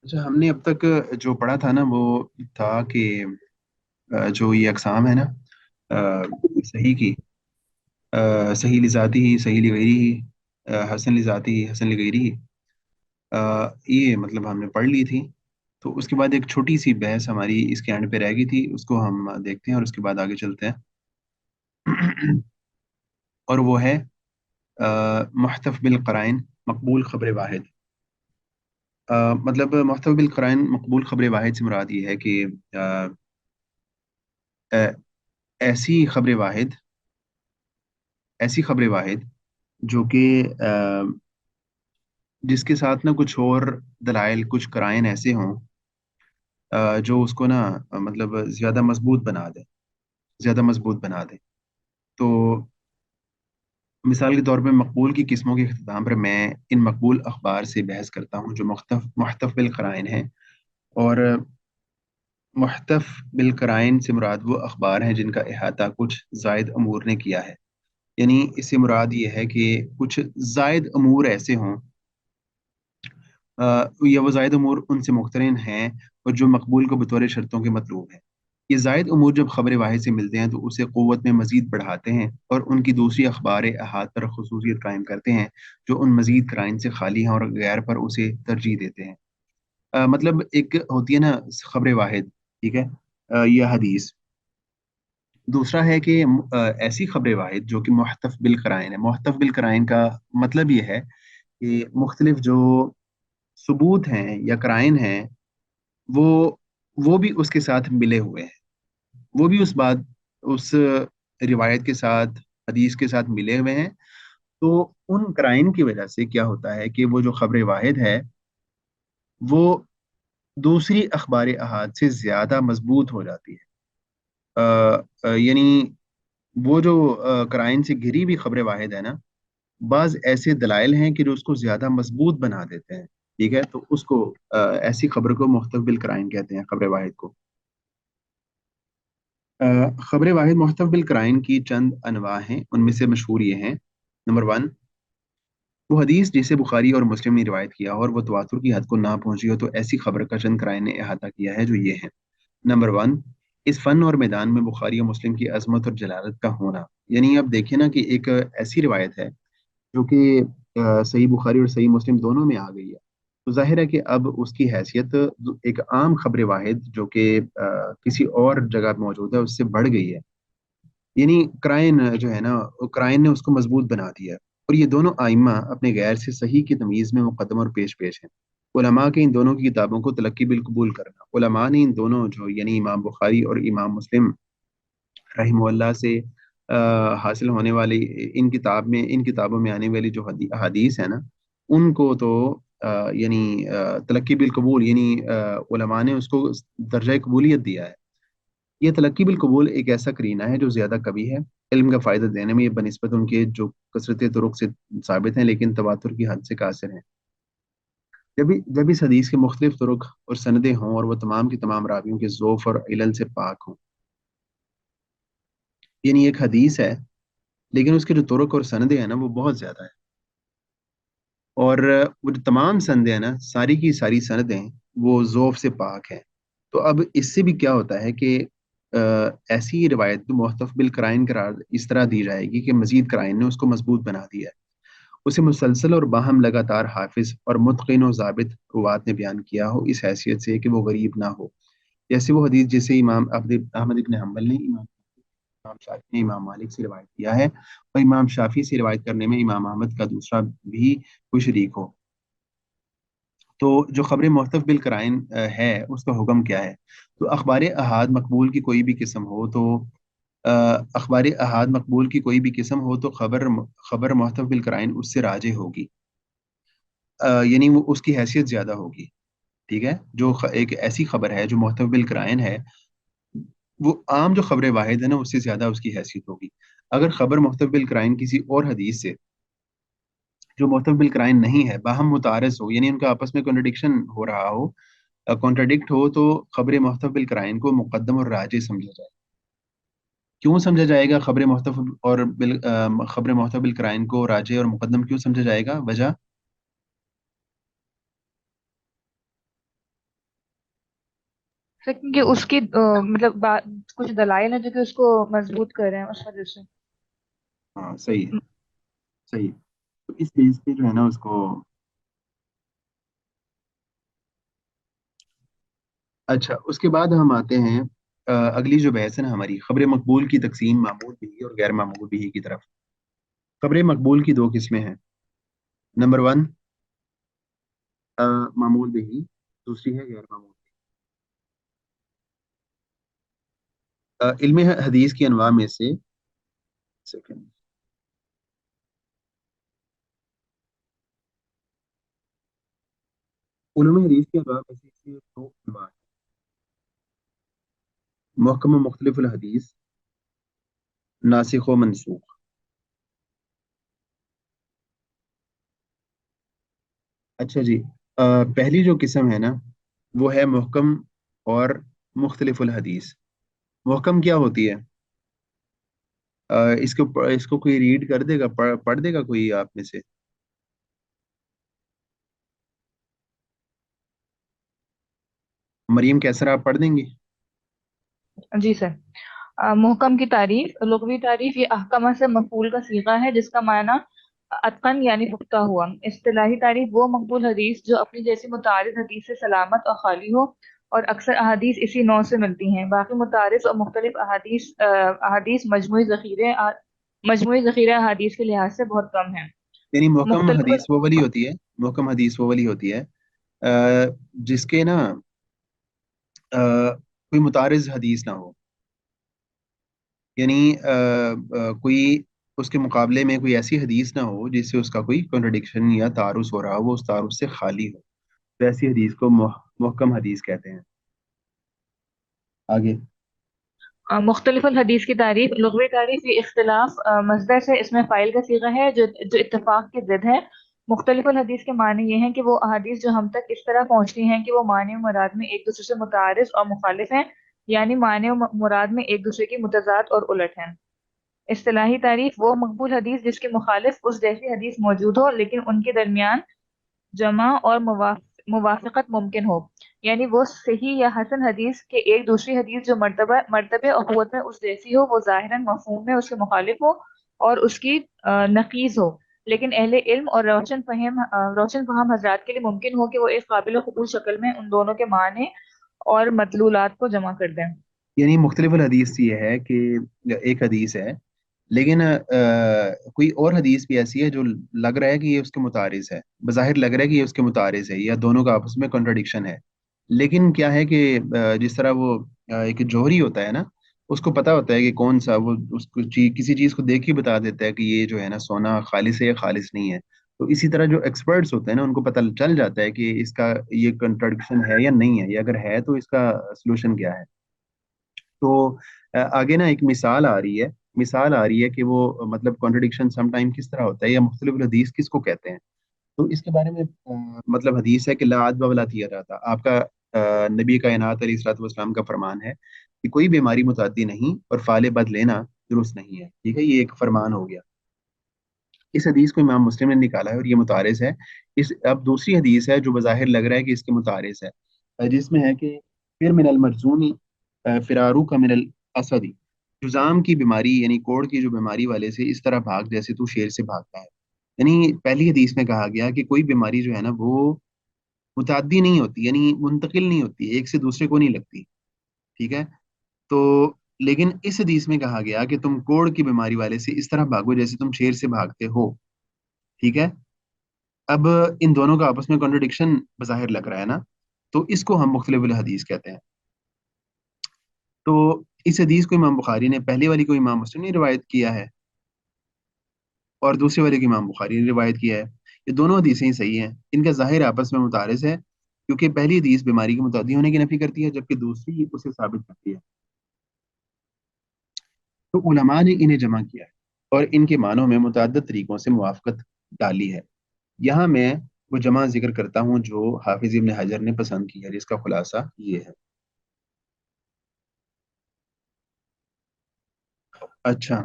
अच्छा, हमने अब तक जो पढ़ा था ना वो था कि जो ये अक़साम है ना, सही की, सही लिज़ाती ही, सही लिगैरी ही, हसन लिज़ाती ही, हसन लिगैरी ही, ये मतलब हमने पढ़ ली थी। तो उसके बाद एक छोटी सी बहस हमारी इसके एंड पे रह गई थी, उसको हम देखते हैं और उसके बाद आगे चलते हैं। और वो है मुहतफ बिल क़राइन मकबूल ख़बर वाहिद। मतलब मुहतफ बिल क़राइन मकबूल ख़बर वाहिद से मुराद ये है कि अ, ऐसी ख़बर वाहिद, ऐसी खबर वाहिद जो कि जिसके साथ ना कुछ और दलाइल, कुछ कराइन ऐसे हों जो उसको ना मतलब ज़्यादा मजबूत बना दे, ज़्यादा मजबूत बना दे। तो मिसाल के तौर पे मकबूल की किस्मों के अख्ताम पर मैं इन मकबूल अखबार से बहस करता हूँ जो मुख्तफ बिल कराइन है। और मुख्तफ बिल कराइन से मुराद वो अखबार हैं जिनका अहाता कुछ जायद अमूर ने किया है। यानी इससे मुराद ये है कि कुछ जायद अमूर ऐसे हों, या वो ज़ायद अमूर उनसे मुख्तरन हैं और जो मकबूल को बतौर शर्तों के मतलूब हैं। ये ज़ायद अमूर जब ख़बर वाहिद से मिलते हैं तो उसे क़ुव्वत में मज़ीद बढ़ाते हैं और उनकी दूसरी अखबार अहाद पर खसूसियत कायम करते हैं जो उन मज़ीद क्राइन से खाली हैं और गैर पर उसे तरजीह देते हैं। मतलब एक होती है ना ख़बर वाहिद, ठीक है, या हदीस। दूसरा है कि ऐसी ख़बर वाहिद जो कि मुहतफ बिल कराइन है। मुहतफ बिल कराइन का मतलब ये है कि मुख्तलिफ जो सबूत हैं या क्राइन हैं वो वो भी उसके साथ मिले हुए हैं। वो भी उस रिवायत के साथ, हदीस के साथ मिले हुए हैं। तो उन क्राइन की वजह से क्या होता है कि वो जो खबर वाहिद है वो दूसरी अखबार अहाद से ज़्यादा मजबूत हो जाती है। यानी वो जो क्राइन से घिरी हुई खबर वाहिद है ना, बाज ऐसे दलाइल हैं कि जो उसको ज़्यादा मजबूत बना देते हैं। ठीक है, तो उसको ऐसी खबर को मुख्तफ बिल क्राइन कहते हैं, खबर वाहिद को। खबर वाहिद मुख्तफ बिल क्राइन की चंद अनवा हैं, उनमें से मशहूर ये हैं। नंबर वन, वो हदीस जिसे बुखारी और मुस्लिम ने रिवायत किया हो और वो तवातुर की हद को ना पहुंची हो तो ऐसी खबर का चंद क्राइन ने अहाता किया है जो ये है। नंबर वन, इस फन और मैदान में बुखारी और मुस्लिम की अजमत और जलालत का होना। यानी आप देखिए ना कि एक ऐसी रिवायत है जो कि सही बुखारी और सही मुस्लिम दोनों में आ गई है। तो जाहिर है कि अब उसकी हैसियत एक आम खबर वाहिद जो कि किसी और जगह मौजूद है उससे बढ़ गई है। यानी क्राइन जो है ना, वो क्राइन ने उसको मजबूत बना दिया। और ये दोनों आइम्मा अपने गैर से सही की तमीज़ में मुकद्दम और पेश पेश हैं। उलमा के इन दोनों की किताबों को तलक्की बिल कबूल करना, उलमा ने इन दोनों जो यानी इमाम बुखारी और इमाम मुस्लिम रहिमहुल्लाह से हासिल होने वाली इन किताबों में आने वाली जो हदीस है ना, उनको तो यानी तलक्की बिल कबूल यानी उलमा ने उसको दर्जा कबूलियत दिया है। ये तलक्की बिल कबूल एक ऐसा करीना है जो ज़्यादा कभी है। इल्म का फ़ायदा देने में ये बनिस्बत उनके जो कसरत तुरुक से साबित हैं लेकिन तवातुर की हद से कासिर हैं। जब इस हदीस के मुख्तलिफ तुरुक और सनदें हों और वह तमाम की तमाम रावियों के ज़ोफ़ और इलल से पाक हों। यानी एक हदीस है लेकिन उसके जो तुरुक और सनदें हैं ना वो बहुत ज़्यादा है। और वो जो तमाम सनदें हैं ना, सारी की सारी सनदें वो ज़ोफ़ से पाक हैं। तो अब इससे भी क्या होता है कि ऐसी रिवायत जो मुख्तफ बिल कराइन करार इस तरह दी जाएगी कि मजीद कराइन ने उसको मजबूत बना दिया है। उसे मुसलसल और बाहम लगातार हाफिज और मुतकिन और ज़ाबित रुवात ने बयान किया हो इस हैसियत से कि वो गरीब ना हो। जैसे वो हदीस जिसे इमाम अहमद इब्न हम्बल ने, इमाम शाफी ने इमाम मालिक से रिवायत किया है और इमाम शाफी से रिवायत करने में इमाम अहमद का दूसरा भी कोई शरीक हो। तो जो खबर मुहतफ बिल कराइन है उसका हुक्म क्या है? तो अखबार अहाद मकबूल की कोई भी किस्म हो तो अखबार अहाद मकबूल की कोई भी किस्म हो तो खबर मुहतफ बिल कराइन उससे राजे होगी। यानी वो उसकी हैसियत ज़्यादा होगी। ठीक है, जो एक ऐसी खबर है जो मुहतफ बिल कराइन है वो आम जो खबर वाहिद है ना उससे ज़्यादा उसकी हैसियत होगी। अगर खबर मुहतफ बिल कराइन किसी और हदीस से जो मुहतफ बिल कराइन नहीं है बाहम मुतारज़ हो, यानी उनका आपस में कॉन्ट्रडिक्शन हो रहा हो, कॉन्ट्रडिक्ट हो, तो खबर मुहतफ बिल कराइन को मुकद्दम और राजे समझा जाए। क्यों समझा जाएगा खबर मुहतफ बिल कराइन को राजे और मुकद्दम क्यों समझा जाएगा? वजह سر کیونکہ اس کی مطلب کچھ دلائل ہیں جو کہ اس کو مضبوط کر رہے ہیں اس وجہ سے۔ ہاں صحیح ہے، صحیح ہے۔ تو اس بیس پہ جو ہے نا اس کو، اچھا اس کے بعد ہم آتے ہیں اگلی جو بحث ہے نا ہماری، خبر مقبول کی تقسیم معمول بھی اور غیر معمول بھی کی طرف۔ خبر مقبول کی دو قسمیں ہیں، نمبر ون معمول بھی، دوسری ہے غیر معمول بھی۔ علم حدیث کی انواع میں سے، سیکنڈ، علوم حدیث کی انواع میں سے دو انواع ہیں، محکم و مختلف الحدیث، ناسخ و منسوخ۔ اچھا جی، پہلی جو قسم ہے نا وہ ہے محکم اور مختلف الحدیث۔ محکم کیا ہوتی ہے؟ اس کو کوئی ریڈ کر دے گا، پڑھ دے گا کوئی آپ میں سے؟ مریم کیسر آپ پڑھ دیں گی؟ جی سر۔ محکم کی تعریف، لغوی تعریف، یہ احکمہ سے مفعول کا صیغہ ہے جس کا معنی اتقن یعنی پختہ ہوا۔ اصطلاحی تعریف، وہ مقبول حدیث جو اپنی جیسی متعارض حدیث سے سلامت اور خالی ہو، اور اکثر احادیث اسی نوع سے ملتی ہیں۔ باقی متعارض اور مختلف احادیث مجموعی ذخیرہ احادیث کے لحاظ سے بہت کم ہیں۔ یعنی محکم مختلف حدیث وہ والی ہوتی ہے، محکم حدیث وہ والی ہوتی ہے جس کے نا کوئی متعارض حدیث نہ ہو، یعنی کوئی اس کے مقابلے میں کوئی ایسی حدیث نہ ہو جس سے اس کا کوئی کنٹرڈکشن یا تعارض ہو رہا ہو، وہ اس تعارض سے خالی ہو، تو ایسی حدیث کو محکم حدیث کہتے ہیں۔ آگے، مختلف الحدیث کی تعریف، لغوی تعریف، یہ اختلاف مصدر سے اس میں فاعل کا صیغہ ہے جو اتفاق کی ضد ہے۔ مختلف الحدیث کے معنی یہ ہیں کہ وہ احادیث جو ہم تک اس طرح پہنچتی ہیں کہ وہ معنی و مراد میں ایک دوسرے سے متعارض اور مخالف ہیں، یعنی معنی و مراد میں ایک دوسرے کی متضاد اور الٹ ہیں۔ اصطلاحی تعریف، وہ مقبول حدیث جس کے مخالف اس جیسی حدیث موجود ہو لیکن ان کے درمیان جمع اور موافقت ممکن ہو، یعنی وہ صحیح یا حسن حدیث کے ایک دوسری حدیث جو مرتبے اور قوت میں اس جیسی ہو، وہ ظاہراً مفہوم میں اس کے مخالف ہو اور اس کی نقیض ہو، لیکن اہل علم اور روشن فہم حضرات کے لیے ممکن ہو کہ وہ ایک قابل قبول شکل میں ان دونوں کے معنی اور مدلولات کو جمع کر دیں۔ یعنی مختلف الحدیث یہ ہے کہ ایک حدیث ہے لیکن کوئی اور حدیث بھی ایسی ہے جو لگ رہا ہے کہ یہ اس کے متعارض ہے، بظاہر لگ رہا ہے کہ یہ اس کے متعارض ہے یا دونوں کا آپس میں کنٹرڈکشن ہے، لیکن کیا ہے کہ جس طرح وہ ایک جوہری ہوتا ہے نا، اس کو پتا ہوتا ہے کہ کون سا، وہ اس کو کسی چیز کو دیکھ ہی بتا دیتا ہے کہ یہ جو ہے نا سونا خالص ہے یا خالص نہیں ہے۔ تو اسی طرح جو ایکسپرٹس ہوتے ہیں نا ان کو پتہ چل جاتا ہے کہ اس کا یہ کنٹرڈکشن ہے یا نہیں ہے، یا اگر ہے تو اس کا سلوشن کیا ہے۔ تو آگے نا ایک مثال آ رہی ہے، مثال آ رہی ہے کہ وہ مطلب کانٹرڈکشن سم ٹائم کس طرح ہوتا ہے یا مختلف الحدیث کس کو کہتے ہیں۔ تو اس کے بارے میں مطلب حدیث ہے کہ لا عدوہ ولا طیرہ تھا آپ کا، نبی کائنات علیہ الصلوۃ والسلام کا فرمان ہے کہ کوئی بیماری متعدی نہیں اور فعل بد لینا درست نہیں ہے، ٹھیک ہے، یہ ایک فرمان ہو گیا۔ اس حدیث کو امام مسلم نے نکالا ہے اور یہ متعارض ہے۔ اب دوسری حدیث ہے جو بظاہر لگ رہا ہے کہ اس کے متعارض ہے، جس میں ہے کہ پھر من المرزومی فرارو کا من الاسدی، جزام کی بیماری یعنی کوڑ کی جو بیماری والے سے اس طرح بھاگ جیسے تو شیر سے بھاگتا ہے۔ یعنی پہلی حدیث میں کہا گیا کہ کوئی بیماری جو ہے نا وہ متعدی نہیں ہوتی، یعنی منتقل نہیں ہوتی، ایک سے دوسرے کو نہیں لگتی، ٹھیک ہے۔ تو لیکن اس حدیث میں کہا گیا کہ تم کوڑ کی بیماری والے سے اس طرح بھاگو جیسے تم شیر سے بھاگتے ہو، ٹھیک ہے۔ اب ان دونوں کا آپس میں کانٹرڈکشن بظاہر لگ رہا ہے نا، تو اس کو ہم مختلف الحدیث کہتے ہیں۔ تو اس حدیث کو امام بخاری نے، پہلی والی کو امام مسلم نے روایت کیا ہے اور دوسری والی کو امام بخاری نے روایت کیا ہے۔ یہ دونوں حدیثیں ہی صحیح ہیں، ان کا ظاہر آپس میں متعارض ہے، کیونکہ پہلی حدیث بیماری کے متعدی ہونے کی نفی کرتی ہے جبکہ دوسری اسے ثابت کرتی ہے۔ تو علماء نے انہیں جمع کیا ہے اور ان کے معنوں میں متعدد طریقوں سے موافقت ڈالی ہے۔ یہاں میں وہ جمع ذکر کرتا ہوں جو حافظ ابن حجر نے پسند کی ہے، جس کا خلاصہ یہ ہے۔ اچھا،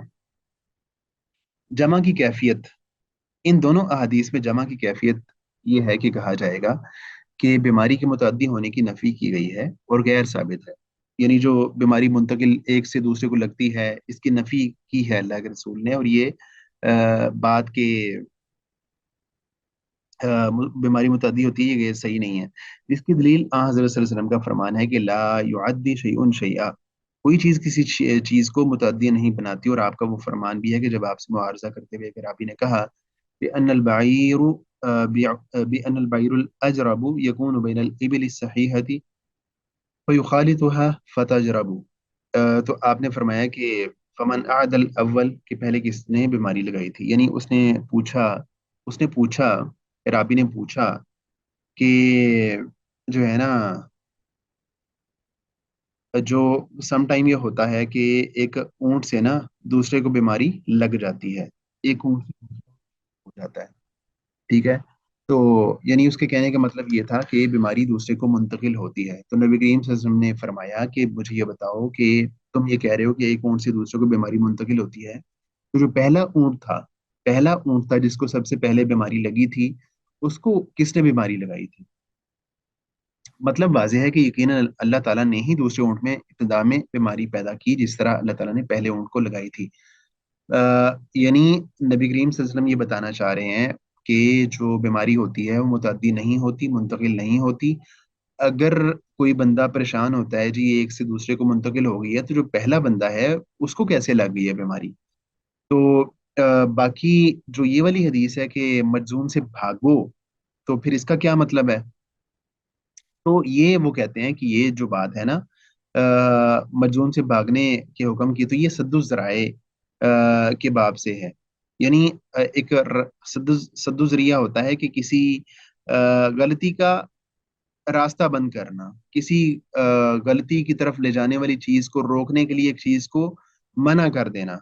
جمع کی کیفیت، ان دونوں احادیث میں جمع کی کیفیت یہ ہے کہ کہا جائے گا کہ बीमारी के मुतअद्दी होने की नफ़ी की गई है और गैर साबित है। यानी जो बीमारी मुंतकिल एक से दूसरे को लगती है, इसकी नफ़ी की है अल्लाह के रसूल ने, और ये बात के बीमारी मुतअद्दी होती है, ये सही नहीं है। इसकी दलील हज़रत सल्लल्लाहु अलैहि वसल्लम का फरमान है कि ला युअद्दी शैउन शैआ, कोई चीज़ किसी चीज़ को मुतअद्दी नहीं बनाती। और आपका वो फरमान भी है कि जब आपसे मुआरजा करते हुए कि आप ही ने कहा कि अन्नल बाईरु बिअन्नल बाईरुल अजरबु यकूनु बैनल इबिल सहीहति फयुखालितुहा फतजरबु। तो आपने फरमाया कि फमन आदल अव्वल, कि पहले किसने बीमारी लगाई थी, यानी उसने पूछा, राबी ने पूछा कि जो है ना, जो सम टाइम ये होता है कि एक ऊंट से ना दूसरे को बीमारी लग जाती है, एक ऊंट से हो जाता है, ठीक है। तो यानी उसके कहने का मतलब ये था कि बीमारी दूसरे को मुंतकिल होती है। तो नबी करीम सल्लल्लाहु अलैहि वसल्लम ने फरमाया कि मुझे ये बताओ कि तुम ये कह रहे हो कि एक ऊंट से दूसरे को बीमारी मुंतकिल होती है, तो जो पहला ऊंट था जिसको सबसे पहले बीमारी लगी थी, उसको किसने बीमारी लगाई थी? मतलब वाज़ेह है कि यकीनन अल्लाह ताला ने ही दूसरे ऊंट में इब्तिदा में बीमारी पैदा की, जिस तरह अल्लाह ताला ने पहले ऊंट को लगाई थी। यानी नबी करीम सल्लल्लाहु अलैहि वसल्लम ये बताना चाह रहे हैं कि जो बीमारी होती है वो मुतअद्दी नहीं होती, मुंतकिल नहीं होती। अगर कोई बंदा परेशान होता है जी, एक से दूसरे को मुंतकिल हो गई है, तो जो पहला बंदा है उसको कैसे लग गई है बीमारी? तो बाकी जो ये वाली हदीस है कि मजूम से भागो, तो फिर इसका क्या मतलब है? तो ये वो कहते हैं कि ये जो बात है ना, मजून से भागने के हुक्म की, तो ये सद्दुज़राए के बाब से है। यानी एक सद्दुज़रिया होता है कि किसी गलती का रास्ता बंद करना, किसी गलती की तरफ ले जाने वाली चीज को रोकने के लिए एक चीज को मना कर देना,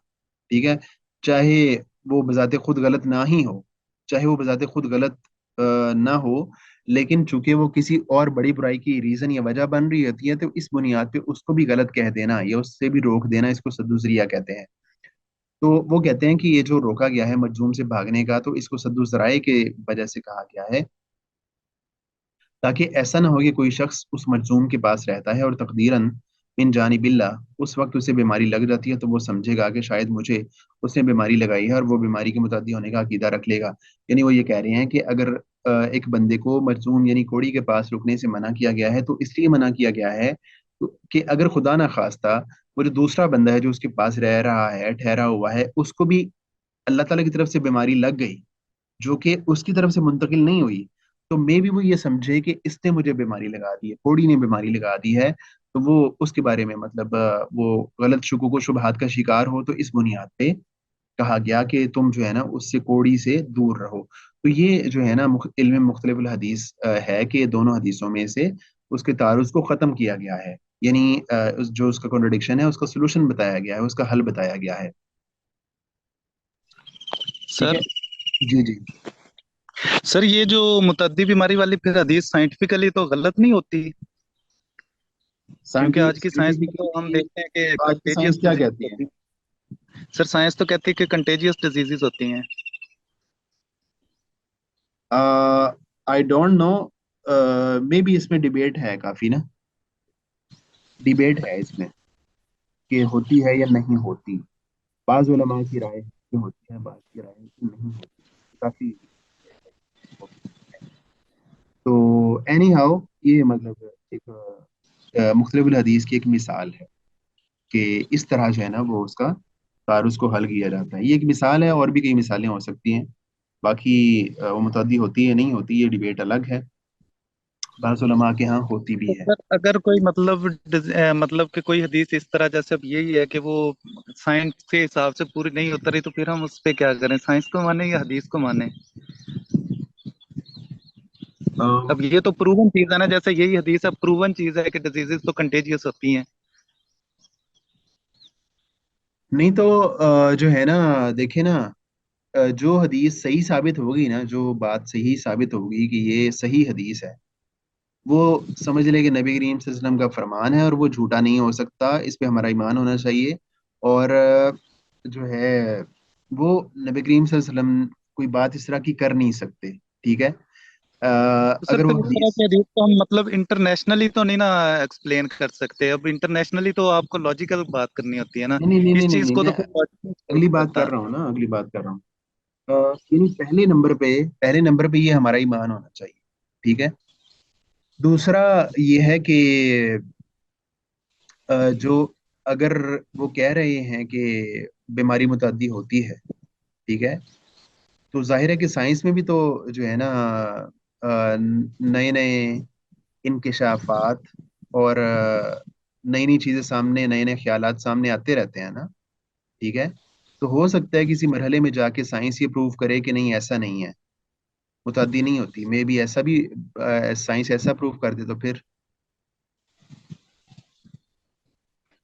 ठीक है। चाहे वो बजाते खुद गलत ना ही हो, चाहे वो बजाते खुद गलत ना हो, लेकिन चूंकि वो किसी और बड़ी बुराई की रीजन या वजह बन रही होती है, तो इस बुनियाद पे उसको भी गलत कह देना या उससे भी रोक देना, इसको सद्दुजरिया कहते हैं। तो वो कहते हैं कि ये जो रोका गया है मजलूम से भागने का, तो इसको सद्दुजराए के वजह से कहा गया है, ताकि ऐसा ना हो कि कोई शख्स उस मजलूम के पास रहता है और तकदीरन मिन जानिबिल्लाह उस वक्त उसे बीमारी लग जाती है, तो वो समझेगा कि शायद मुझे उसने बीमारी लगाई है, और वो बीमारी के मुतादी होने का अकीदा रख लेगा। यानी वो ये कह रहे हैं कि अगर एक बंदे को मजलूम यानी कोड़ी के पास रुकने से मना किया गया है, तो इसलिए मना किया गया है कि अगर खुदा ना खास्ता वो जो दूसरा बंदा है जो उसके पास रह रहा है, ठहरा हुआ है, उसको भी अल्लाह ताला की तरफ से बीमारी लग गई, जो कि उसकी तरफ से मुंतकिल नहीं हुई, तो मे भी वो ये समझे कि इसने मुझे बीमारी लगा दी है, कोड़ी ने बीमारी लगा दी है, तो वो उसके बारे में मतलब वो गलत शुकूक व शुबहात का शिकार हो, तो इस बुनियाद पे कहा गया कि तुम जो है ना उससे कोड़ी से दूर रहो। तो ये जो है ना इल्म मुख्तलिफुल हदीस है कि दोनों हदीसों में से उसके तारुज को ख़त्म किया गया है, यानी जो उसका कॉन्ट्रडिक्शन है उसका सोल्यूशन बताया गया है, उसका हल बताया गया है। ठीक सर है। जी जी। सर ये जो मुतद्दी बीमारी वाली फिर हदीस साइंटिफिकली तो गलत नहीं होती? क्योंकि आज की साइंस में तो हम साइंटिफिकली देखते हैं कि आज की साइंस कंटेजियस क्या डिजीज कहती है? होती है। सर साइंस तो कहती है कि कंटेजियस डिजीजेस होती हैं। I don't know, may be इसमें डिबेट है काफी ना, डिबेट है इसमें कि होती है या नहीं होती। बाज उलमा की राय है कि होती है, बाज की राय है कि नहीं होती, काफी। तो एनी हाउ ये मतलब एक मुख्तलिफ हदीस की एक मिसाल है कि इस तरह जो है ना वो उसका तारुज को हल किया जाता है। ये एक मिसाल है, और भी कई मिसालें हो सकती हैं। बाकी वो मुतद्दी होती है नहीं होती, ये डिबेट अलग है। बाज़ उलमा के यहाँ होती भी तो है। सर अगर कोई मतलब मतलब कि कोई हदीस इस तरह, जैसे अब यही है कि वो साइंस के हिसाब से पूरी नहीं उतरी, तो फिर हम उस पे क्या करें? साइंस को माने या हदीस को माने? अम, अब ये तो प्रूवन चीज है ना, जैसे यही हदीस है, प्रूवन चीज है कि डिजीजेस तो कंटेजियस होती हैं। नहीं तो जो है ना, देखे ना, जो हदीस सही साबित होगी ना, जो बात सही साबित होगी कि ये सही हदीस है, वो समझ ले कि नबी करीम सल्लल्लाहु अलैहि वसल्लम का फरमान है और वो झूठा नहीं हो सकता, इस पे हमारा ईमान होना चाहिए। और जो है वो नबी करीम सल्लल्लाहु अलैहि वसल्लम कोई बात इस तरह की कर नहीं सकते, ठीक है। तो सर अगर वो फिर इस तरह हदीस, के हदीस को हम मतलब इंटरनेशनली तो नहीं ना एक्सप्लेन कर सकते। अब इंटरनेशनली तो आपको लॉजिकल बात करनी होती है ना, नहीं नहीं नहीं नहीं इस नहीं चीज नहीं, को तो मैं फिर लॉजिकल अगली बात कर होता। रहा हूँ ना, अगली बात कर रहा हूँ। यानी पहले नंबर पे ये हमारा ईमान होना चाहिए, ठीक है। दूसरा ये है कि जो, अगर वो कह रहे हैं कि बीमारी मुतअद्दी होती है, ठीक है, तो जाहिर है कि साइंस में भी तो जो है ना नए नए इंकिशाफात और नई नई चीजें सामने, नए नए ख्यालात सामने आते रहते हैं ना, ठीक है। तो हो सकता है किसी मरहले में जाके साइंस ये प्रूव करे कि नहीं, ऐसा नहीं है, मुतअद्दी नहीं होती, मे भी ऐसा भी साइंस ऐसा प्रूव कर दे तो फिर।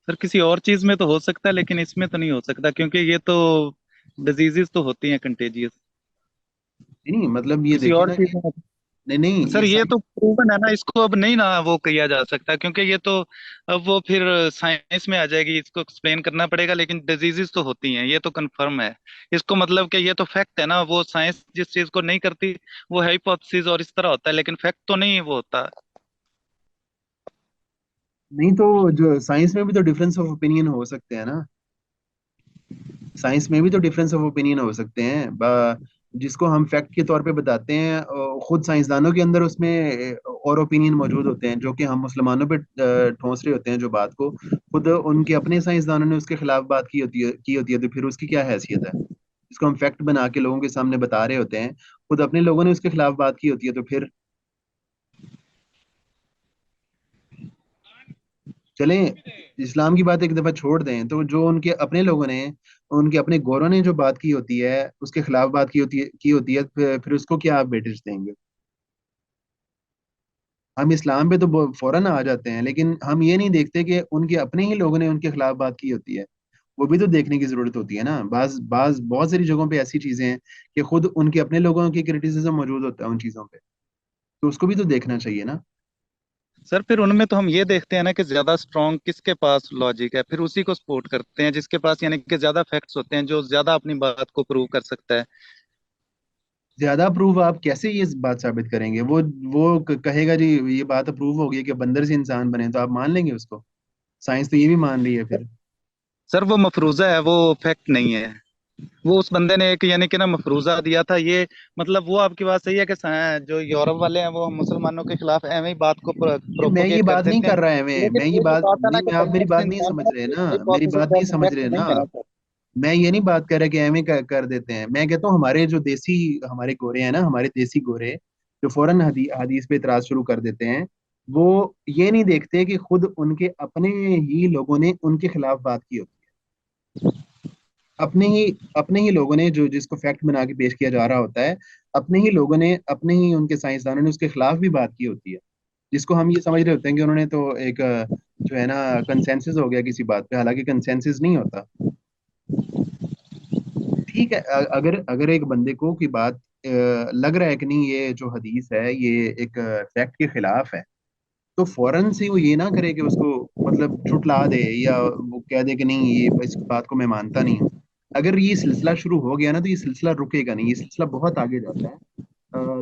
सर किसी और चीज में तो हो सकता है लेकिन इसमें तो नहीं हो सकता, क्योंकि ये तो डिजीजेस तो होती हैं कंटेजियस। नहीं मतलब ये किसी देखिए और ना चीज कि में नहीं नहीं, सर ये ये साइंस, तो प्रूवन है ना, इसको अब नहीं ना वो किया जा सकता, क्योंकि ये तो अब वो फिर साइंस में आ जाएगी, इसको एक्सप्लेन करना पड़ेगा। लेकिन डिजीजेस तो होती हैं, ये तो कंफर्म है। इसको मतलब कि ये तो फैक्ट है ना, वो साइंस जिस चीज को नहीं करती वो हाइपोथेसिस और इस तरह होता है, लेकिन फैक्ट तो नहीं वो होता। नहीं तो जो साइंस में भी तो डिफरेंस ऑफ ओपिनियन हो सकते हैं ना, साइंस में भी तो डिफरेंस ऑफ ओपिनियन हो सकते हैं, जिसको हम फैक्ट के तौर पे बताते हैं, खुद साइंसदानों के अंदर उसमें और ओपिनियन मौजूद होते हैं, जो कि हम मुसलमानों पे ठोंस रहे होते हैं जो बात को, खुद उनके अपने साइंसदानों ने उसके खिलाफ बात की होती है, तो फिर उसकी क्या हैसियत है? जिसको हम फैक्ट बना के लोगों के सामने बता रहे होते हैं, खुद अपने लोगों ने उसके खिलाफ बात की होती है, तो फिर चलें, इस्लाम की बात एक दफा छोड़ दें, तो जो उनके अपने लोगों ने, उनके अपने गोरों ने जो बात की होती है, उसके खिलाफ बात की होती है, फिर उसको क्या आप वेटेज देंगे? हम इस्लाम पे तो फौरन आ जाते हैं, लेकिन हम ये नहीं देखते कि उनके अपने ही लोगों ने उनके खिलाफ बात की होती है। वो भी तो देखने की जरूरत होती है ना, बाज बाज बहुत सारी जगहों पे ऐसी चीजें हैं कि खुद उनके अपने लोगों की क्रिटिसिज्म मौजूद होता है उन चीजों पे, तो उसको भी तो देखना चाहिए ना। सर फिर उनमें तो हम ये देखते हैं ना कि ज्यादा स्ट्रांग किसके पास लॉजिक है, फिर उसी को सपोर्ट करते हैं जिसके पास यानी कि ज्यादा फैक्ट्स होते हैं, जो ज्यादा अपनी बात को प्रूव कर सकता है। ज्यादा प्रूफ आप कैसे ये बात साबित करेंगे? वो कहेगा जी ये बात अप्रूव हो गई कि बंदर से इंसान बने, तो आप मान लेंगे उसको? साइंस तो ये भी मान रही है फिर। सर वो मफरूजा है, वो फैक्ट नहीं है। वो उस बंदे ने एक यानी कि ना मफरूजा दिया था ये। मतलब वो आपकी बात सही है कि जो यूरोप वाले हैं वो मुसलमानों के खिलाफ ऐਵੇਂ ही बात को नहीं, मैं ये प्रोपोगेट कर बात नहीं देते हैं। कर रहा है, मैं लेकिन ये वो जो बात बात है ना नहीं, कि मैं, आप मेरी बंदर से बात नहीं इंसान समझ बना, रहे ये ना, मेरी हाइपोथेसिस बात नहीं दैट समझ फैक्ट रहे नहीं ना। है ना सर। मैं ये नहीं बात कर रहा कि एम कर देते हैं, मैं कहता हूँ हमारे जो देसी, हमारे गोरे हैं ना, हमारे देसी गोरे, जो फौरन हदीस पे इतराज शुरू कर देते हैं, वो ये नहीं देखते कि खुद उनके अपने ही लोगों ने उनके खिलाफ बात की होती है। अपने ही लोगों ने, जो जिसको फैक्ट बना के पेश किया जा रहा होता है, अपने ही लोगों ने, अपने ही उनके साइंसदानों ने उसके खिलाफ भी बात की होती है, जिसको हम ये समझ रहे होते हैं कि उन्होंने तो एक जो है ना कंसेंसस हो गया किसी बात पे, हालांकि कंसेंसस नहीं होता। ठीक है, अगर अगर एक बंदे को की बात लग रहा है कि नहीं ये जो हदीस है ये एक फैक्ट के खिलाफ है, तो फौरन से वो ये ना करे कि उसको मतलब झुठला दे, या वो कह दे कि नहीं ये इस बात को मैं मानता नहीं हूँ। अगर ये सिलसिला शुरू हो गया ना, तो ये सिलसिला रुकेगा नहीं, ये सिलसिला बहुत आगे जाता है।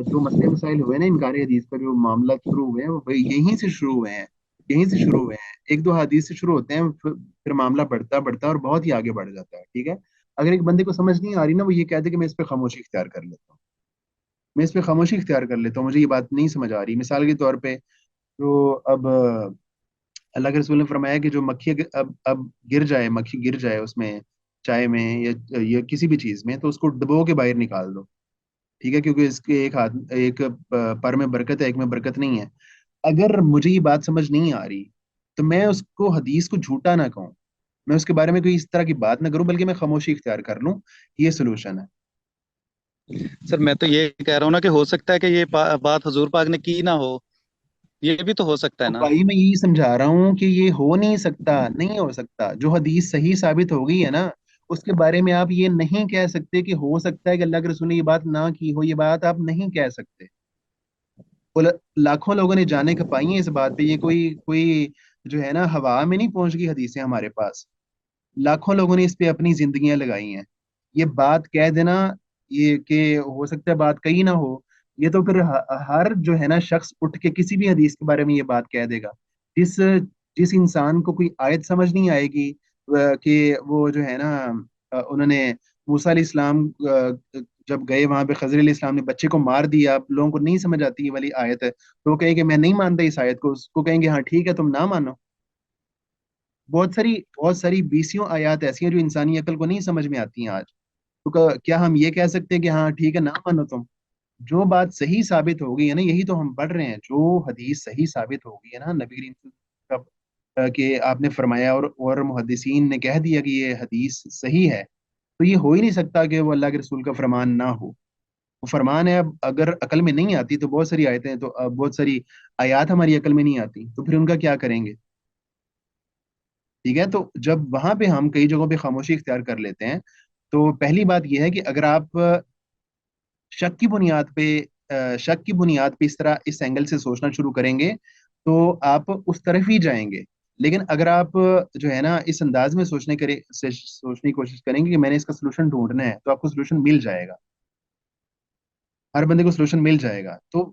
जो मसले मसाइल हुए ना इनकार हदीस पर, जो मामला शुरू हुए हैं, वो यहीं से शुरू हुए हैं, यहीं से शुरू हुए हैं, एक दो हदीस से शुरू होते हैं, फिर मामला बढ़ता बढ़ता और बहुत ही आगे बढ़ जाता है, ठीक है। अगर एक बंदे को समझ नहीं आ रही ना, वो ये कहते कि मैं इस पे खामोशी इख्तियार कर लेता हूँ, मैं इस पे खामोशी इख्तियार कर लेता हूँ, मुझे ये बात नहीं समझ आ रही। मिसाल के तौर पे, तो अब अल्लाह के रसूल ने फरमाया कि जो मक्खी अब गिर जाए, मक्खी गिर जाए उसमें, चाय में या किसी भी चीज में, तो उसको डुबो के बाहर निकाल दो, ठीक है, क्योंकि इसके एक हाथ, एक पर में बरकत है, एक में बरकत नहीं है। अगर मुझे ये बात समझ नहीं आ रही, तो मैं उसको हदीस को झूठा ना कहूँ, मैं उसके बारे में कोई इस तरह की बात ना करूं, बल्कि मैं खामोशी इख्तियार कर लूं, ये सोल्यूशन है। सर मैं तो ये कह रहा हूँ ना कि हो सकता है कि ये बात हजूर पाक ने की ना हो, ये भी तो हो सकता है तो ना। भाई मैं यही समझा रहा हूँ कि ये हो नहीं सकता, नहीं हो सकता। जो हदीस सही साबित हो गई है ना, उसके बारे में आप ये नहीं कह सकते कि हो सकता है कि अल्लाह के रसूल ने ये बात ना की हो, ये बात आप नहीं कह सकते। लाखों लोगों ने जाने खपाई है इस बात पे, ये कोई कोई जो है ना हवा में नहीं पहुंच गई हदीसें हमारे पास, लाखों लोगों ने इस पे अपनी जिंदगियां लगाई हैं। ये बात कह देना, ये कि हो सकता है बात कही ना हो, یہ تو پھر ہر جو ہے نا شخص اٹھ کے کسی بھی حدیث کے بارے میں یہ بات کہہ دے گا. جس جس انسان کو کوئی آیت سمجھ نہیں آئے گی کہ وہ جو ہے نا انہوں نے موسیٰ علیہ السلام جب گئے وہاں پہ خضر علیہ السلام نے بچے کو مار دیا, لوگوں کو نہیں سمجھ آتی یہ والی آیت ہے, تو وہ کہیں گے میں نہیں مانتا اس آیت کو, اس کو کہیں گے ہاں ٹھیک ہے تم نہ مانو. بہت ساری بیسیوں آیات ایسی ہیں جو انسانی عقل کو نہیں سمجھ میں آتی ہیں آج. تو کیا ہم یہ کہہ سکتے ہیں کہ ہاں ٹھیک ہے نہ مانو تم؟ جو بات صحیح ثابت ہو گئی ہے نا, یہی تو ہم پڑھ رہے ہیں, جو حدیث صحیح ثابت ہو گئی ہے نا نبی کریم صلی اللہ علیہ وسلم کا کہ آپ نے فرمایا اور محدثین نے کہہ دیا کہ یہ حدیث صحیح ہے, تو یہ ہو ہی نہیں سکتا کہ وہ اللہ کے رسول کا فرمان نہ ہو. وہ فرمان ہے. اب اگر عقل میں نہیں آتی تو بہت ساری آیتیں تو بہت ساری آیات ہماری عقل میں نہیں آتی, تو پھر ان کا کیا کریں گے؟ ٹھیک ہے, تو جب وہاں پہ ہم کئی جگہوں پہ خاموشی اختیار کر لیتے ہیں, تو پہلی بات یہ ہے کہ اگر آپ شک کی بنیاد پہ اس طرح اس اینگل سے سوچنا شروع کریں گے تو آپ اس طرف ہی جائیں گے. لیکن اگر آپ جو ہے نا اس انداز میں سوچنے کی کوشش کریں گے کہ میں نے اس کا سلوشن ڈھونڈنا ہے, تو آپ کو سلوشن مل جائے گا, ہر بندے کو سلوشن مل جائے گا. تو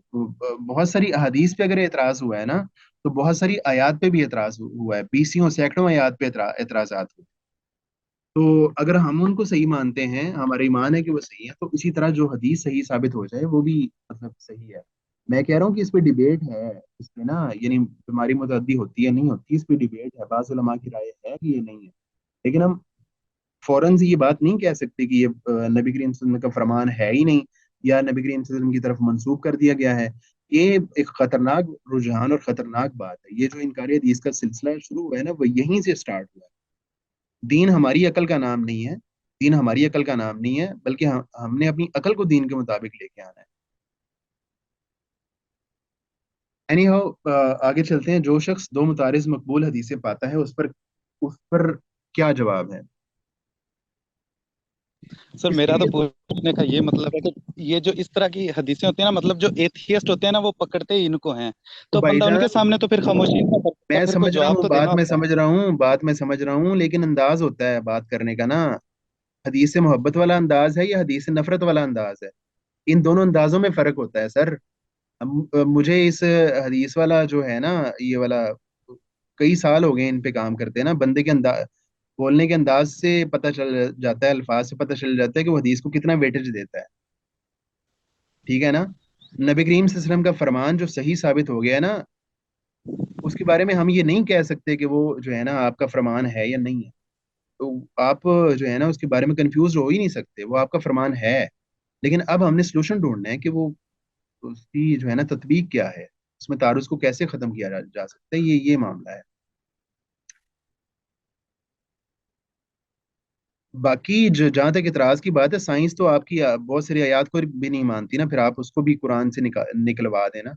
بہت ساری احادیث پہ اگر اعتراض ہوا ہے نا, تو بہت ساری آیات پہ بھی اعتراض ہوا ہے, بیسیوں سینکڑوں آیات پہ اعتراضات ہوئے. تو اگر ہم ان کو صحیح مانتے ہیں, ہمارا ایمان ہے کہ وہ صحیح ہے, تو اسی طرح جو حدیث صحیح ثابت ہو جائے وہ بھی مطلب صحیح ہے. میں کہہ رہا ہوں کہ اس پہ ڈیبیٹ ہے, اس پہ نا یعنی بیماری متعدی ہوتی ہے نہیں ہوتی, اس پہ ڈیبیٹ ہے, بعض علماء کی رائے ہے کہ یہ نہیں ہے. لیکن ہم فوراً سے یہ بات نہیں کہہ سکتے کہ یہ نبی کریم صلی اللہ علیہ وسلم کا فرمان ہے ہی نہیں, یا نبی کریم صلی اللہ علیہ وسلم کی طرف منسوب کر دیا گیا ہے. یہ ایک خطرناک رجحان اور خطرناک بات ہے. یہ جو انکار حدیث کا سلسلہ شروع ہوا ہے نا, وہ یہیں سے سٹارٹ ہوا ہے. دین ہماری عقل کا نام نہیں ہے, دین ہماری عقل کا نام نہیں ہے, بلکہ ہم نے اپنی عقل کو دین کے مطابق لے کے آنا ہے. اینی ہاؤ, آگے چلتے ہیں. جو شخص دو متعارض مقبول حدیثیں پاتا ہے اس پر کیا جواب ہے؟ سر اس کے میرا تو لیے تو پوچھنے کا یہ مطلب ہے کہ یہ جو اس طرح کی حدیثیں ہوتی ہیں نا, مطلب جو ایتھیسٹ ہوتے ہیں نا وہ پکڑتے ہی ان کو ہیں, تو بھائی بندہ ان کے جان سامنے تو پھر خاموشی نہیں کر سکتا, میں پھر کوئی سمجھ رہا جواب ہوں تو بات, دینا میں ہوتا ہے. سمجھ رہا ہوں بات, میں سمجھ رہا ہوں, لیکن انداز ہوتا ہے بات کرنے کا نا. حدیث سے محبت والا انداز ہے یا حدیث سے نفرت والا انداز ہے؟ ان دونوں اندازوں میں فرق ہوتا ہے سر. مجھے اس حدیث والا جو ہے نا, یہ والا کئی سال ہو گئے ان پہ کام کرتے ہیں نا. بندے کے انداز, بولنے کے انداز سے پتہ چل جاتا ہے, الفاظ سے پتہ چل جاتا ہے کہ وہ حدیث کو کتنا ویٹیج دیتا ہے. ٹھیک ہے نا. نبی کریم صلی اللہ علیہ وسلم کا فرمان جو صحیح ثابت ہو گیا ہے نا, اس کے بارے میں ہم یہ نہیں کہہ سکتے کہ وہ جو ہے نا آپ کا فرمان ہے یا نہیں ہے. تو آپ جو ہے نا اس کے بارے میں کنفیوز ہو ہی نہیں سکتے, وہ آپ کا فرمان ہے. لیکن اب ہم نے سلوشن ڈھونڈنا ہے کہ وہ اس کی جو ہے نا تطبیق کیا ہے, اس میں تعارض کو کیسے ختم کیا جا سکتا ہے, یہ معاملہ ہے. باقی جہاں تک اعتراض کی بات ہے, سائنس تو آپ کی بہت ساری آیات کو بھی نہیں مانتی نا, پھر آپ اس کو بھی قرآن سے نکلوا دینا.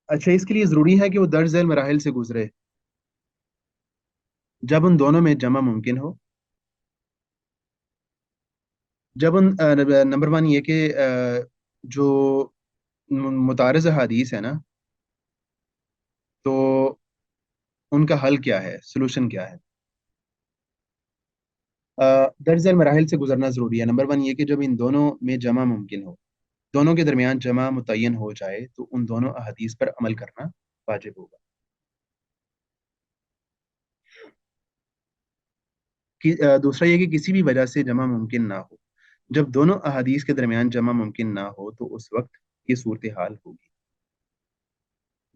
اچھا, اس کے لیے ضروری ہے کہ وہ درج ذیل مراحل سے گزرے. جب ان دونوں میں جمع ممکن ہو, جب ان نمبر ون یہ کہ جو متعارض احادیث ہے نا, تو ان کا حل کیا ہے, سلوشن کیا ہے؟ درج ذیل مراحل سے گزرنا ضروری ہے. نمبر ون یہ کہ جب ان دونوں میں جمع ممکن ہو, دونوں کے درمیان جمع متعین ہو جائے, تو ان دونوں احادیث پر عمل کرنا واجب ہوگا. دوسرا یہ کہ کسی بھی وجہ سے جمع ممکن نہ ہو. جب دونوں احادیث کے درمیان جمع ممکن نہ ہو تو اس وقت یہ صورتحال ہوگی.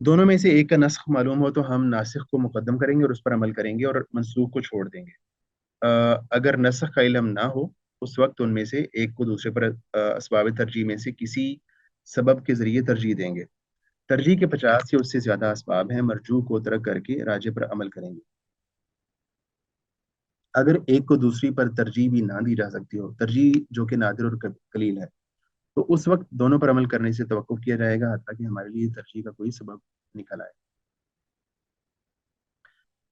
دونوں میں سے ایک کا نسخ معلوم ہو تو ہم ناسخ کو مقدم کریں گے اور اس پر عمل کریں گے, اور منسوخ کو چھوڑ دیں گے. اگر نسخ کا علم نہ ہو, اس وقت ان میں سے ایک کو دوسرے پر اسباب ترجیح میں سے کسی سبب کے ذریعے ترجیح دیں گے. ترجیح کے 50 یا اس سے زیادہ اسباب ہیں, مرجوح کو ترک کر کے راجح پر عمل کریں گے. اگر ایک کو دوسری پر ترجیح بھی نہ دی جا سکتی ہو, ترجیح جو کہ نادر اور قلیل ہے, تو اس وقت دونوں پر عمل کرنے سے توقف کیا جائے گا حتیٰ کہ ہمارے لیے ترجیح کا کوئی سبب نکل آئے.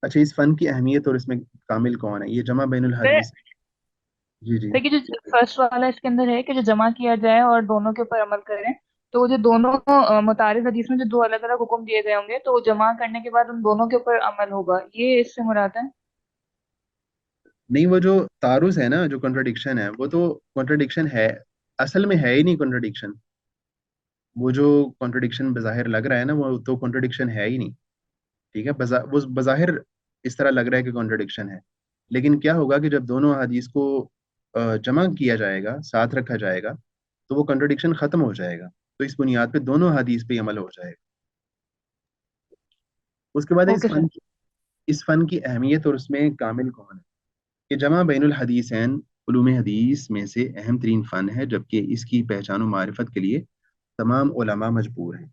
اچھا, اس فن کی اہمیت اور اس میں کامل کون ہے, یہ جمع بین الحدیث. جی جی. دیکھیے جو فرسٹ والا اس کے اندر ہے کہ جو جمع کیا جائے اور دونوں کے اوپر عمل کریں، تو وہ جو دونوں متعارف حدیث میں جو دو الگ الگ حکم دیے گئے ہوں گے تو وہ جمع کرنے کے بعد ان دونوں کے اوپر عمل ہوگا، یہ اس سے مراد ہے. نہیں, وہ جو تعارض ہے نا, جو کنٹرڈکشن ہے, وہ تو کنٹرڈکشن ہے. असल में है ही नहीं कॉन्ट्रडिक्शन। वो जो कॉन्ट्रडिक्शन बज़ाहिर लग रहा है ना, वो तो कॉन्ट्रडिक्शन है ही नहीं। ठीक है, वो बज़ाहिर इस तरह लग रहा है कि कॉन्ट्रडिक्शन है, लेकिन क्या होगा कि जब दोनों हदीस को जमा किया जाएगा, साथ रखा जाएगा, तो वो कॉन्ट्रडिक्शन खत्म हो जाएगा। तो इस बुनियाद पे दोनों हदीस पे अमल हो जाएगा। उसके बाद ओके सर। इस फन की अहमियत और उसमें कामिल कौन है। कि जमा बैनुल हदीसैन उलूम हदीस में से अहम तरीन फ़न है, जबकि इसकी पहचान व मारिफत के लिए तमाम उलमा मजबूर हैं।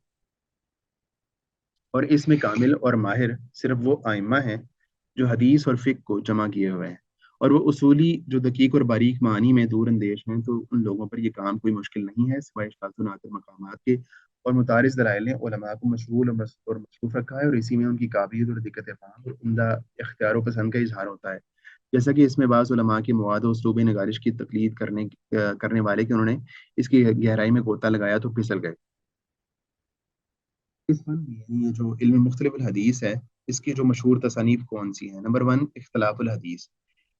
और इसमें कामिल और माहिर सिर्फ वो आइम्मा हैं जो हदीस और फ़िक़्ह को जमा किए हुए हैं। और वो उसूली जो दकीक और बारीक मानी में दूर अंदेश हैं, तो उन लोगों पर ये काम कोई मुश्किल नहीं है, सिवाय शाज़ व नादिर मकामात के। और मुतारिज़ दलाइल ने उलमा को मशगूल और मसरूफ़ रखा है, और इसी में उनकी काबिलियत और दिक्कत फ़हम और उम्दा इख्तियार व पसंद का इजहार होता है। जैसा कि इसमें बाज़ उलमा की मवाद और उसलूब नगारिश की तकलीद करने वाले कि उन्होंने इसकी गहराई में गोता लगाया तो फिसल गए। इस फन में यानी ये जो इल्म मुख्तलिफ हदीस है, इसकी जो मशहूर तसानीफ कौन सी हैं। नंबर वन, इख्तलाफुल हदीस।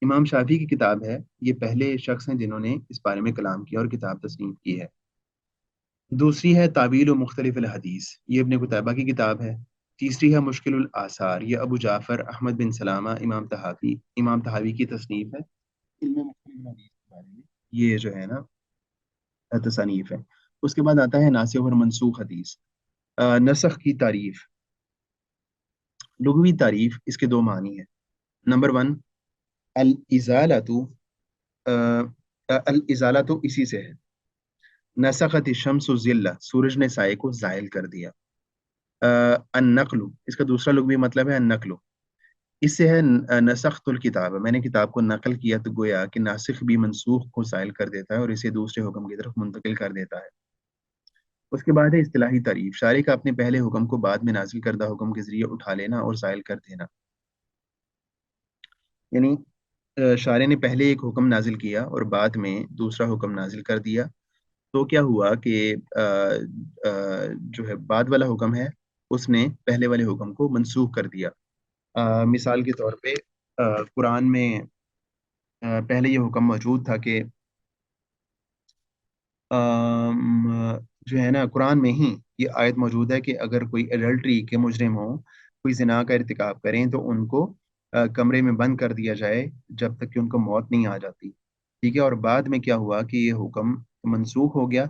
इमाम शाफी की किताब है। ये पहले शख्स हैं जिन्होंने इस बारे में कलाम किया और किताब तसनीफ की है। दूसरी है तावील व मुख्तलिफ हदीस, ये इब्न कुतैबा की किताब है। तीसरी है मुश्किल आसार, ये अबू जाफ़र अहमद बिन सलामा इमाम तहावी की तसनीफ है। इल्म मुख्तलिफ हदीस के बारे में ये जो है ना तसानीफ है। उसके बाद आता है नासिख और मनसूख हदीस। नसख की तारीफ, लुग़वी तारीफ, इसके दो मानी है। नंबर वन, अल इजालतु, अल इजालतु इसी से है। नसखत शम्सु ज़िल्ला, सूरज ने साये को ज़ायल कर दिया। अन्नक्लु, इसका दूसरा लुग़वी मतलब है अन्नक्लु, इससे है नसख्तुल किताब, मैंने किताब को नकल किया, तो गोया कि नासिख भी मनसूख को ज़ायल कर देता है और इसे दूसरे हुक्म की तरफ मुंतकिल कर देता है। उसके बाद है इस्तिलाही तारीफ, शारी का अपने पहले हुक्म को बाद में नाजिल करदा हुक्म के जरिए उठा लेना और ज़ायल कर देना। यानी शारे ने पहले एक हुक्म नाजिल किया और बाद में दूसरा हुक्म नाजिल कर दिया, तो क्या हुआ कि जो है बाद वाला हुक्म है, उसने पहले वाले हुक्म को मनसूख कर दिया। मिसाल के तौर पे कुरान में पहले ये हुक्म मौजूद था कि जो है ना, कुरान में ही ये आयत मौजूद है कि अगर कोई एडल्ट्री के मुजरिम हो, कोई जिना का इर्तिकाब करें, तो उनको कमरे में बंद कर दिया जाए जब तक कि उनको मौत नहीं आ जाती। ठीक है, और बाद में क्या हुआ कि ये हुक्म मनसूख हो गया,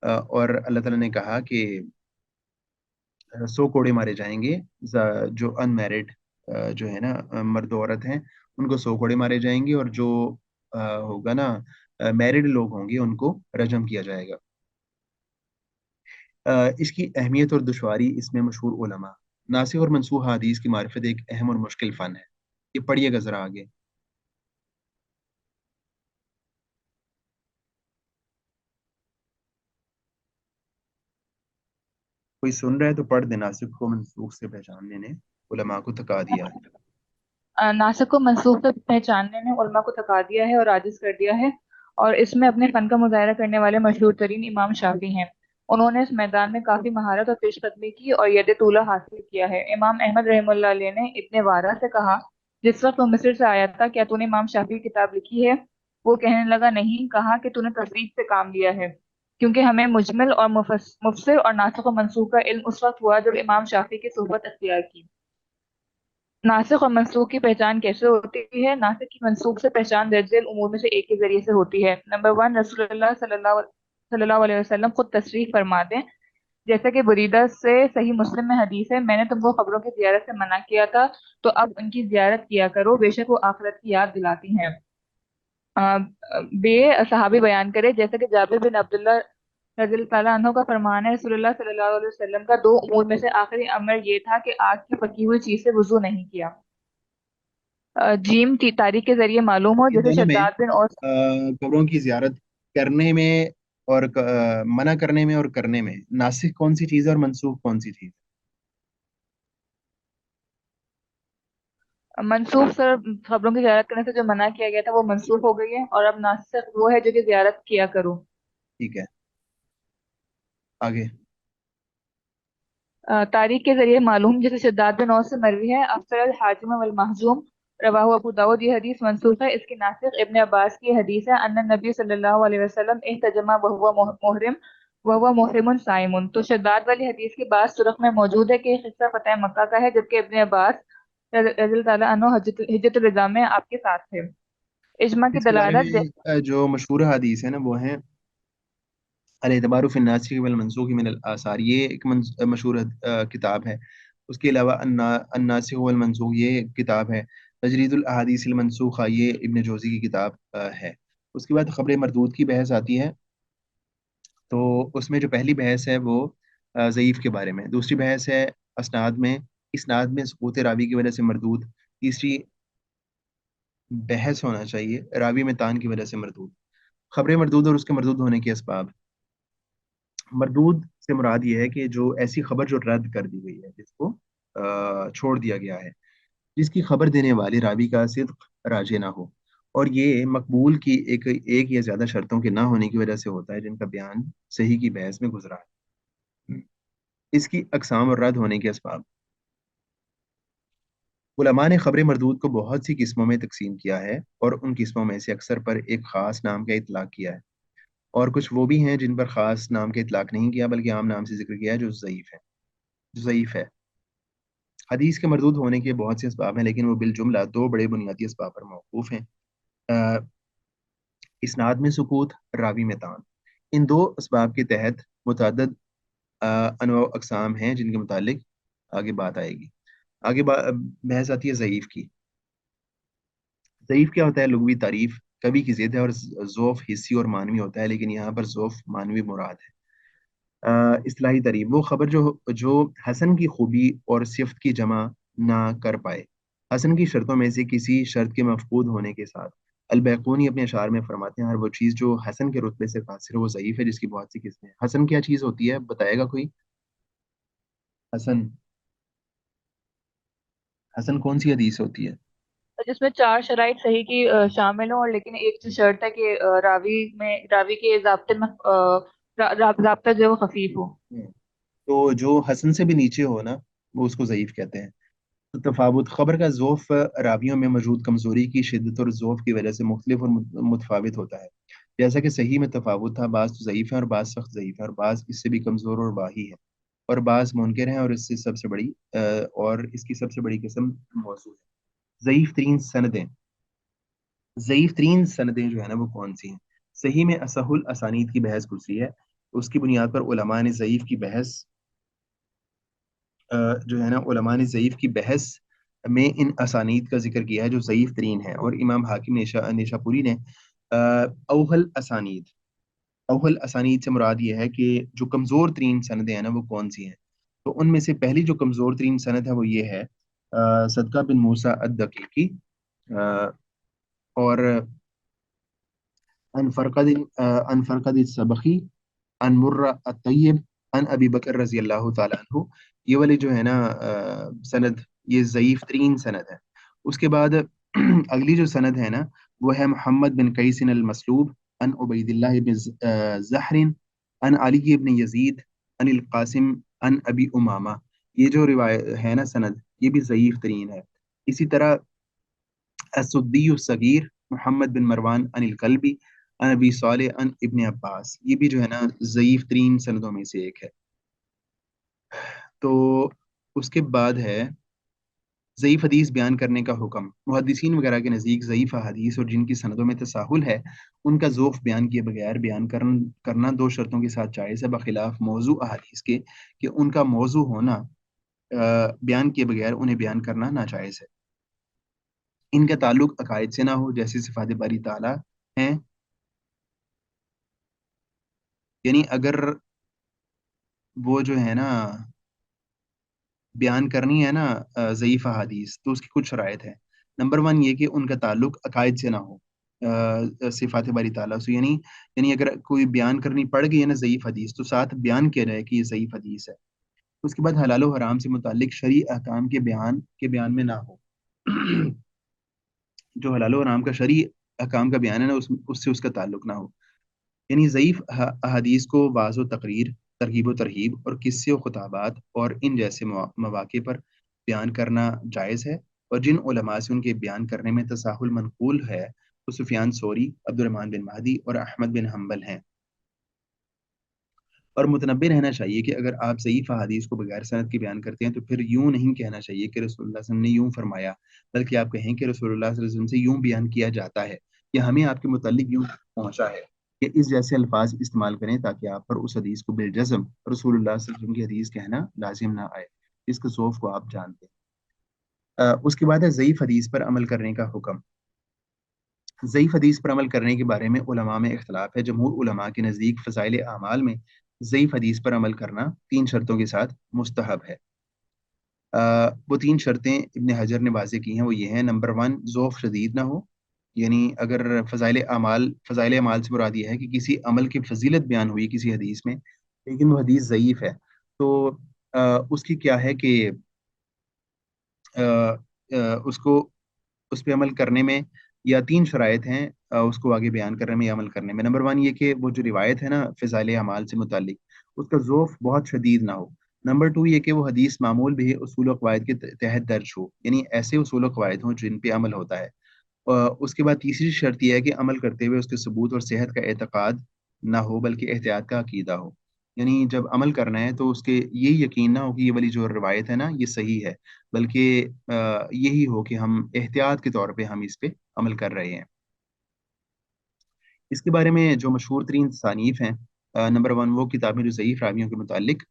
और अल्लाह ताला ने कहा कि 100 कोड़े मारे जाएंगे। जो अनमैरिड जो है ना मर्द औरत हैं, उनको 100 कोड़े मारे जाएंगे, और जो होगा ना मैरिड लोग होंगे, उनको रजम किया जाएगा। इसकी अहमियत और दुश्वारी इसमें मशहूर उलमा। नासिख और मनसूख हदीस की मारिफत एक अहम और मुश्किल फ़न है। ये पढ़िएगा ज़रा आगे। कोई सुन रहा है तो पढ़ दे। नासिख को मनसूख से पहचानने ने उलमा को थका दिया है। नासिक को मंसूब तक पहचानने ने उलमा को थका दिया है और आजिज कर दिया है। और इसमें अपने फन का मुजाहरा करने वाले मशहूर तरीन इमाम शाफी हैं। उन्होंने इस मैदान में काफी महारत और पेशकदमी की और यद तूला हासिल किया है। इमाम अहमद रहमतुल्लाह अलैह ने इब्ने वारा से कहा, जिस वक्त वो मिस्र से आया था, क्या तूने इमाम शाफी की किताब लिखी है? वो कहने लगा, नहीं। कहा कि तूने तफरीद से काम लिया है, क्योंकि हमें मुजमल और मुफस्सिर और नासिख और मंसूख का इल्म उस वक्त हुआ जब इमाम शाफी की सोहबत अख्तियार की। नासिख और मनसूख की पहचान कैसे होती है? नासिख की मनसूख से पहचान दर्जेल उमूर में से एक के जरिए से होती है। नंबर वन, रसूलुल्लाह सल्लल्लाहु अलैहि वसल्लम खुद तशरीफ फरमा दें। जैसा कि बुरीदा से सही मुस्लिम में हदीस है, मैंने तुमको खबरों की जियारत से मना किया था, तो अब उनकी जियारत किया करो, बेशक वो आखिरत की याद दिलाती हैं। आ, बे सहाबी बयान करे, जैसे कि जाबिर बिन अब्दुल्ला रज़ी अल्लाह अन्हु का फरमान है, रसूलुल्लाह सल्लल्लाहु अलैहि वसल्लम का दो उमूर में से आखिरी अमर ये था कि आग की पकी हुई चीज से वुजू नहीं किया। जीम तारीख के जरिए मालूम हो, इन जैसे दोनों में शद्दाद बिन और कब्रों की जियारत करने में और मना करने में और करने में नासिख कौन सी चीज़ है और मनसूख कौन सी चीज़ मंसूख सर, खबरों की जियारत करने से जो मना किया गया था वो मंसूख हो गई है, और अब नासिख वो है जो कि जियारत किया करो। है। ठीक है, आगे। तारीख के जरिए मालूम, जैसे शद्दाद बिन और से मरवी है, अफसर अल हाजिम वल महजूम रवाहु अबू दाऊद। ये हदीस मंसूख है। इसकी नासिख इब्न अब्बास की हदीस है, अन्न नबी सल्लल्लाहु अलैहि वसल्लम इहतजमा वहुवा मुहरिम वहुवा मुहरिमुन साइमुन। तो शद्दाद वाली हदीस की बात सुरख में मौजूद है कि ये किस्सा फतह मक्का का है, जबकि इब्न अब्बास रज़ी ताला अन्हु हिज्जतुल विदा में आपके साथ थे। इजमा की इसके बारे दलालत। में जो मशहूर हदीस है ना वो है अल एतबारु फिन नासिख वल मनसूख मिन अल आसार, ये एक मशहूर किताब है। उसके अलावा अन्नासिख वल मनसूख ये एक किताब है। तजरीदुल अहादीसिल मनसूखा ये इब्न जोज़ी की किताब है। उसके बाद खबर मरदूद की बहस आती है। तो उसमें जो पहली बहस है वो ज़ईफ़ के बारे में, दूसरी बहस है इसनाद में सुकूत रावी की वजह से मरदूद, तीसरी बहस होना चाहिए रावी में तान की वजह से मरदूद, खबर मरदूद और उसके मरदूद होने के असबाब। मरदूद से मुराद ये है कि जो ऐसी खबर जो रद्द कर दी गई है, जिसको छोड़ दिया गया है, जिसकी खबर देने वाले रावी का सिद्क राजे ना हो, और ये मकबूल की एक या ज्यादा शर्तों के ना होने की वजह से होता है, जिनका बयान सही की बहस में गुजरा है। इसकी अकसाम और रद्द होने के असबाब। उलमा ने खबर मरदूद को बहुत सी किस्मों में तकसीम किया है, और उन किस्मों में से अक्सर पर एक खास नाम का इतलाक किया है, और कुछ वो भी हैं जिन पर खास नाम का इतलाक नहीं किया बल्कि आम नाम से जिक्र किया है, जो ज़ईफ़ है। हदीस के मरदूद होने के बहुत से असबाब हैं, लेकिन वो बिलजुमला दो बड़े बुनियादी असबाब पर मौकूफ हैं। अ, इस्नाद में सुकूत, रावी में तान। इन दो असबाब के तहत मुतअद्दिद अनवा अक़साम हैं जिनके मुतालिक आगे बात आएगी। बहस आती है ज़ईफ़ की। ज़ईफ़ क्या होता है? लुग़वी तारीफ, कवि की ज़िद है, और ज़ौफ़ हिस्सी और मानवी होता है, लेकिन यहाँ पर ज़ौफ़ मानवी मुराद है। इस्लाही तारीफ, वो खबर जो जो हसन की खूबी और सिफ्त की जमा ना कर पाए, हसन की शर्तों में से किसी शर्त के मफकूद होने के साथ। अलबैकूनी अपने अशार में फरमाते हैं, हर वो चीज़ जो हसन के रुतबे से कासिर है वो ज़ईफ़ है, जिसकी बहुत सी किस्में हैं। हसन क्या चीज़ होती है, बताएगा कोई? हसन, हसन कौन सी हदीस होती है? जिसमें चार शराइत सही की शामिल हों, और लेकिन एक जो शर्त है कि रावी के ज़ाब्ते में ज़ाब्ता जो है वो खफीफ हो। हम्म। तो जो हसन से भी नीचे हो ना, वो उसको ज़ईफ़ कहते हैं। तो तफावत, खबर का ज़ौफ़ रावियों में मौजूद कमज़ोरी की शिद्दत और ज़ौफ़ की वजह से मुख्तलिफ और मुतफावित होता है। जैसा कि सही में तफावत था, बाज़ तो ज़ईफ़ है और बाज़ सख्त ज़ईफ़ है, और बाज़ इससे भी कमज़ोर और वाही है, और बाज़ मुनकिर हैं, और और इसकी सबसे बड़ी किस्म मौजूद है। ज़ईफ़ तरीन सनदें, ज़ईफ़ तरीन सनदें जो है ना वो कौन सी हैं? सही में असहुल असानीद की बहस गुजरी है। उसकी बुनियाद पर उलमा ने ज़ईफ़ की बहस जो है ना, उलमा ने ज़ईफ़ की बहस में इन असानीद का जिक्र किया है जो ज़ईफ़ तरीन है, और इमाम हाकिम नेशापुरी ने अवहल असानीद, अवहल असानीद से मुराद ये है कि जो कमज़ोर तरीन सनदें हैं ना वो कौन सी हैं। तो उनमें से पहली जो कमज़ोर तरीन सनद है वो ये है, सदका बिन मूसा अद-दकीकी, अ, और अन फरकद सबखी, अन मुर्रा अत-तय्यब, अन अबी बकर रज़ी अल्लाह ताला अन्हु। ये वाली जो है ना सनद, ये ज़ईफ़ तरीन सनद है। उसके बाद अगली जो सनद है ना वो है मोहम्मद बिन कैसिन अल मसलूब, अन उबैदिल्लाह बिन ज़हरिन, अन अली इब्न यजीद, अन अल कासिम, अन अबी उमामा। ये जो रिवायत है ना सनद, ये भी ज़ईफ़ तरीन है। इसी तरह असुद्दी सगीर, मोहम्मद बिन मरवान, अनिल कल्बी, अन अबी साले, अन इब्न अब्बास, ये भी जो है ना ज़ईफ़ तरीन सनदों में से एक है। तो उसके बाद है ज़ईफ़ हदीस बयान करने का हुक्म। मुहद्दिसीन वगैरह के नज़दीक ज़ईफ़ हदीस और जिनकी सनदों में तसाहुल है, उनका ज़ौफ़ बयान किए बगैर करना दो शर्तों के साथ जायज़ है, बखिलाफ मौजू अहादीस के कि उनका मौजू होना बयान किए बगैर उन्हें बयान करना नाजायज़ है। इनका ताल्लुक अकायद से ना हो, जैसे सिफ़ात बारी ताला हैं, यानी अगर वो जो है ना बयान करनी है ना ज़ईफ़ अहादीस, तो उसकी कुछ शराइत है। नंबर वन ये कि उनका ताल्लुक अकायद से ना हो, सिफ़ात बारी ताला से, यानी अगर कोई बयान करनी पड़ गई है ना ज़ईफ़ हदीस, तो साथ बयान किया जाए कि ये ज़ईफ़ हदीस है। उसके बाद हलाल और हराम से मुताल्लिक शरई अहकाम के बयान में ना हो। जो हलाल और हराम का शरई अहकाम का बयान है ना, उससे उसका ताल्लुक ना हो। यानी ज़ईफ़ अहादीस को वाज़ व तक़रीर, तरग़ीब व तरहीब, और किस्से व ख़ुताबात और इन जैसे मवाक़े पर बयान करना जायज़ है, اور جن उलमा से उनके बयान करने में तसाहुल मनकूल है वो सुफियान सौरी, अब्दुर्रहमान बिन महदी और अहमद बिन हम्बल हैं। और मुतनब्बे रहना चाहिए कि अगर आप ज़ईफ़ अहादीस को बगैर सनद के बयान करते हैं तो फिर यूं नहीं कहना चाहिए कि रसूलुल्लाह सल्लल्लाहु अलैहि वसल्लम ने यूं फरमाया, बल्कि आप कहें कि रसूलुल्लाह सल्लल्लाहु अलैहि वसल्लम से यूं बयान किया जाता है या हमें आपके मुतल्लिक यूं पहुंचा है, कि इस जैसे अल्फाज इस्तेमाल करें ताकि आप पर उस हदीस को बिलजज़म रसूलुल्लाह सल्लल्लाहु अलैहि वसल्लम की हदीस कहना लाजिम ना आए। इसके ज़ौफ़ को आप जानते हैं। उसके बाद है ज़ईफ़ हदीस पर अमल करने का हुक्म। ज़ईफ़ हदीस पर अमल करने के बारे में उलमा में इख्तिलाफ है। जमहूर उलमा के नज़दीक फ़ज़ाइल अमाल में ज़ईफ़ हदीस पर अमल करना 3 शर्तों के साथ मुस्तहब है। वो 3 शर्तें इब्न हजर ने वाज़ेह की हैं, वो ये हैं, नंबर 1 ज़ौफ़ शदीद ना हो, यानी अगर फ़ज़ाइल अमाल से मुराद ये है कि किसी अमल की फ़ज़ीलत बयान हुई किसी हदीस में, लेकिन वो हदीस ज़ईफ़ है, तो उसकी क्या है कि अ उसको उस पे अमल करने में या 3 शराइत हैं उसको आगे बयान करने में या अमल करने में। नंबर 1 ये कि वो जो रिवायत है ना फ़ज़ाइल अमाल से मुताल्लिक, उसका ज़ौफ़ बहुत शदीद ना हो। नंबर 2 ये कि वो हदीस मामूल भी उसूल व कवायद के तहत दर्ज हो, यानी ऐसे उसूल व कवायद हों जिन पे अमल होता है। उसके बाद तीसरी शर्त ये है कि अमल करते हुए उसके सबूत और सेहत का एतक़ाद ना हो बल्कि एहतियात का अकीदा हो। यानी जब अमल करना है तो उसके ये यकीन ना हो कि ये वाली जो रिवायत है ना ये सही है, बल्कि यही हो कि हम एहतियात के तौर पे हम इस पे अमल कर रहे हैं। इसके बारे में जो मशहूर तरीन तसानीफ़ हैं, नंबर 1 वो किताबें जो ज़ईफ़ रावियों के मुतालिक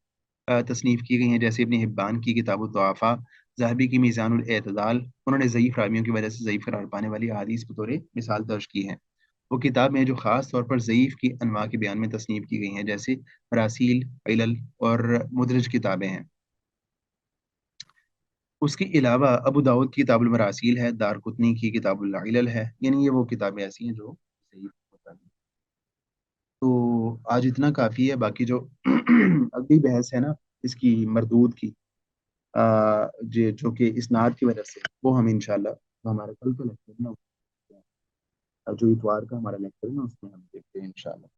तसनीफ़ की गई हैं, जैसे इब्न हिब्बान की किताबुद्दुआफ़ा, ज़हबी की मीज़ानुल एतदाल, उन्होंने ज़ईफ़ रावियों की वजह से ज़ईफ़ करार पाने वाली अहादीस बतौर मिसाल दर्ज की हैं। वो किताब में जो ख़ास तौर पर ज़ईफ़ की अनवा के बयान में तसनीफ़ की गई हैं, जैसे मरासील, इलल और मुदरज किताबें हैं। उसके अलावा अबू दाऊद की किताबुल मरासील है, दारक़ुतनी की किताबुल इलल है, यानी ये वो किताबें ऐसी हैं जो ज़ईफ़ होती हैं। तो आज इतना काफ़ी है, बाकी जो अगली बहस है ना इसकी मरदूद की, जो कि इस्नाद की वजह से, वो हम इंशाल्लाह जो हमारा कल का लेक्चर है ना, जो इतवार का हमारा लेक्चर है ना उसमें हम देखते हैं इंशाल्लाह।